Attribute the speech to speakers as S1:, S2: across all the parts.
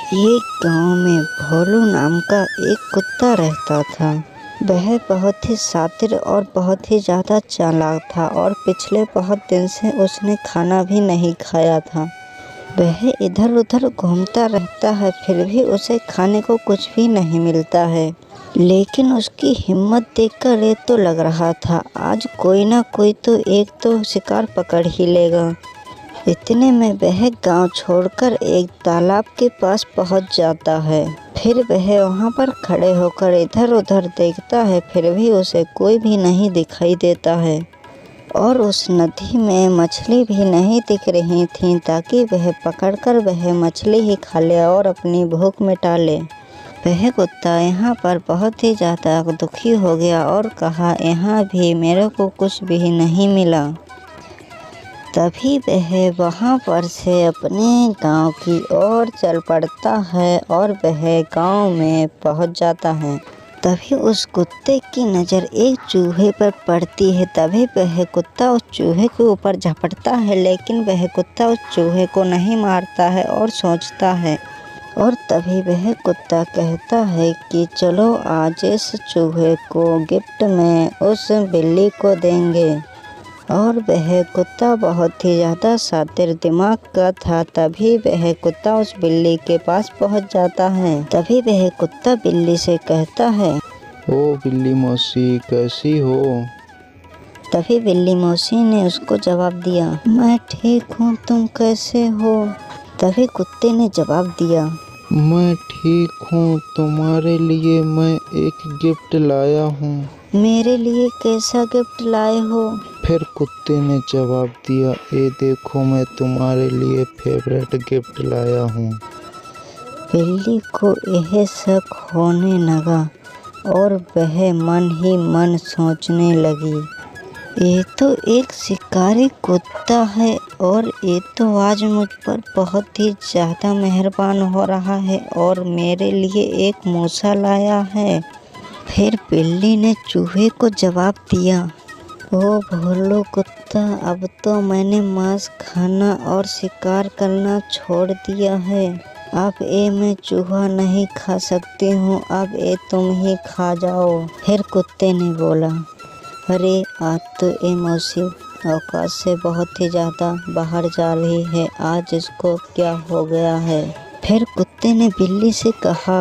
S1: एक गांव में भोलू नाम का एक कुत्ता रहता था। वह बहुत ही शातिर और बहुत ही ज़्यादा चालाक था और पिछले बहुत दिन से उसने खाना भी नहीं खाया था। वह इधर उधर घूमता रहता है, फिर भी उसे खाने को कुछ भी नहीं मिलता है। लेकिन उसकी हिम्मत देखकर ये तो लग रहा था आज कोई ना कोई तो एक तो शिकार पकड़ ही लेगा। इतने में वह गांव छोड़कर एक तालाब के पास पहुंच जाता है। फिर वह वहां पर खड़े होकर इधर उधर देखता है, फिर भी उसे कोई भी नहीं दिखाई देता है और उस नदी में मछली भी नहीं दिख रही थी ताकि वह पकड़कर वह मछली ही खा ले और अपनी भूख मिटा ले। वह कुत्ता यहाँ पर बहुत ही ज़्यादा दुखी हो गया और कहा, यहाँ भी मेरे को कुछ भी नहीं मिला। तभी वह वहाँ पर से अपने गांव की ओर चल पड़ता है और वह गांव में पहुँच जाता है। तभी उस कुत्ते की नज़र एक चूहे पर पड़ती है। तभी वह कुत्ता उस चूहे के ऊपर झपटता है, लेकिन वह कुत्ता उस चूहे को नहीं मारता है और सोचता है। और तभी वह कुत्ता कहता है कि चलो आज इस चूहे को गिफ्ट में उस बिल्ली को देंगे। और वह कुत्ता बहुत ही ज़्यादा शातिर दिमाग का था। तभी वह कुत्ता उस बिल्ली के पास पहुंच जाता है। तभी वह कुत्ता बिल्ली से कहता है,
S2: ओ बिल्ली मौसी, कैसी हो?
S1: तभी बिल्ली मौसी ने उसको जवाब दिया, मैं ठीक हूँ, तुम कैसे हो? तभी कुत्ते ने जवाब दिया,
S2: मैं ठीक हूँ, तुम्हारे लिए मैं एक गिफ्ट लाया हूँ।
S1: मेरे लिए कैसा गिफ्ट लाए हो?
S2: फिर कुत्ते ने जवाब दिया, ये देखो मैं तुम्हारे लिए फेवरेट गिफ्ट लाया हूँ।
S1: बिल्ली को यह शक होने लगा और वह मन ही मन सोचने लगी, ये तो एक शिकारी कुत्ता है और ये तो आज मुझ पर बहुत ही ज़्यादा मेहरबान हो रहा है और मेरे लिए एक मूसा लाया है। फिर बिल्ली ने चूहे को जवाब दिया, ओ भोलू कुत्ता, अब तो मैंने मांस खाना और शिकार करना छोड़ दिया है। अब ये मैं चूहा नहीं खा सकती हूँ, अब ये तुम ही खा जाओ। फिर कुत्ते ने बोला, अरे आज तो ये मौसी औकात से बहुत ही ज़्यादा बाहर जा रही है, आज इसको क्या हो गया है? फिर कुत्ते ने बिल्ली से कहा,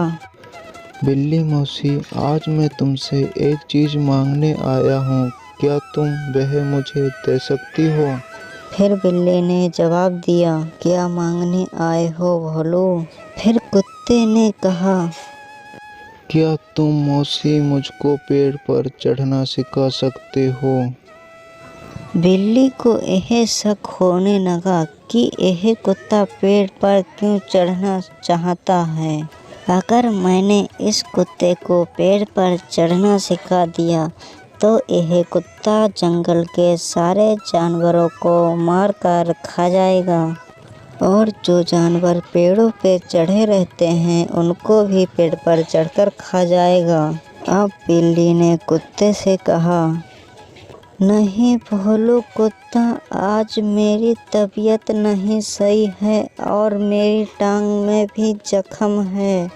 S2: बिल्ली मौसी, आज मैं तुमसे एक चीज़ मांगने आया हूँ, क्या तुम वह मुझे दे सकती हो?
S1: फिर बिल्ली ने जवाब दिया, क्या मांगने आए हो भोलू? फिर कुत्ते ने कहा,
S2: क्या तुम मौसी मुझको पेड़ पर चढ़ना सिखा सकते हो?
S1: बिल्ली को यह शक होने लगा कि यह कुत्ता पेड़ पर क्यों चढ़ना चाहता है। अगर मैंने इस कुत्ते को पेड़ पर चढ़ना सिखा दिया तो यह कुत्ता जंगल के सारे जानवरों को मार कर खा जाएगा और जो जानवर पेड़ों पे चढ़े रहते हैं उनको भी पेड़ पर चढ़कर खा जाएगा। अब बिल्ली ने कुत्ते से कहा, नहीं भोलू कुत्ता, आज मेरी तबीयत नहीं सही है और मेरी टांग में भी जख्म है,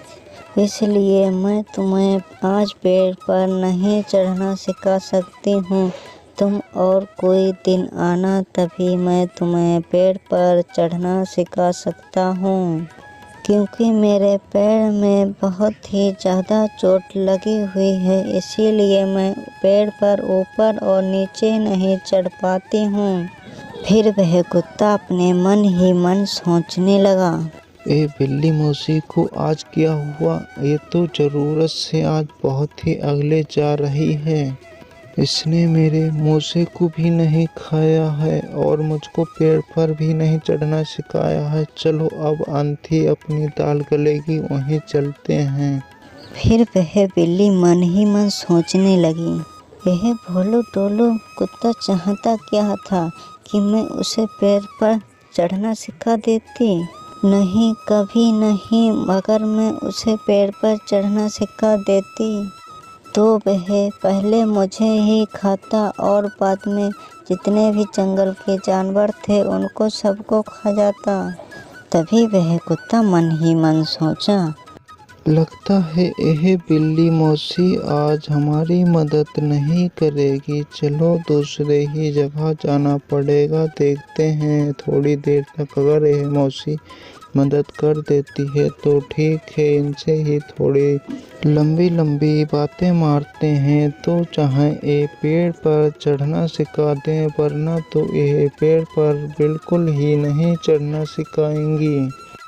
S1: इसलिए मैं तुम्हें आज पेड़ पर नहीं चढ़ना सिखा सकती हूँ। तुम और कोई दिन आना, तभी मैं तुम्हें पेड़ पर चढ़ना सिखा सकता हूँ। क्योंकि मेरे पैर में बहुत ही ज़्यादा चोट लगी हुई है, इसीलिए मैं पेड़ पर ऊपर और नीचे नहीं चढ़ पाती हूँ। फिर वह कुत्ता अपने मन ही मन सोचने लगा,
S2: ए बिल्ली मौसी को आज क्या हुआ? ये तो ज़रूरत से आज बहुत ही अगले जा रही है। इसने मेरे मूसे को भी नहीं खाया है और मुझको पेड़ पर भी नहीं चढ़ना सिखाया है। चलो अब अंधी अपनी दाल गलेगी, वहीं चलते हैं।
S1: फिर वह बिल्ली मन ही मन सोचने लगी, यह भोलू टोलू कुत्ता चाहता क्या था कि मैं उसे पेड़ पर चढ़ना सिखा देती? नहीं, कभी नहीं। अगर मैं उसे पेड़ पर चढ़ना सिखा देती तो वह पहले मुझे ही खाता और बाद में जितने भी जंगल के जानवर थे उनको सबको खा जाता। तभी वह कुत्ता मन ही मन सोचा,
S2: लगता है यह बिल्ली मौसी आज हमारी मदद नहीं करेगी। चलो दूसरे ही जगह जाना पड़ेगा, देखते हैं थोड़ी देर तक अगर यह मौसी मदद कर देती है तो ठीक है, इनसे ही थोड़ी लंबी लंबी बातें मारते हैं तो चाहे ये पेड़ पर चढ़ना सिखा दें, वरना तो यह पेड़ पर बिल्कुल ही नहीं चढ़ना सिखाएंगी।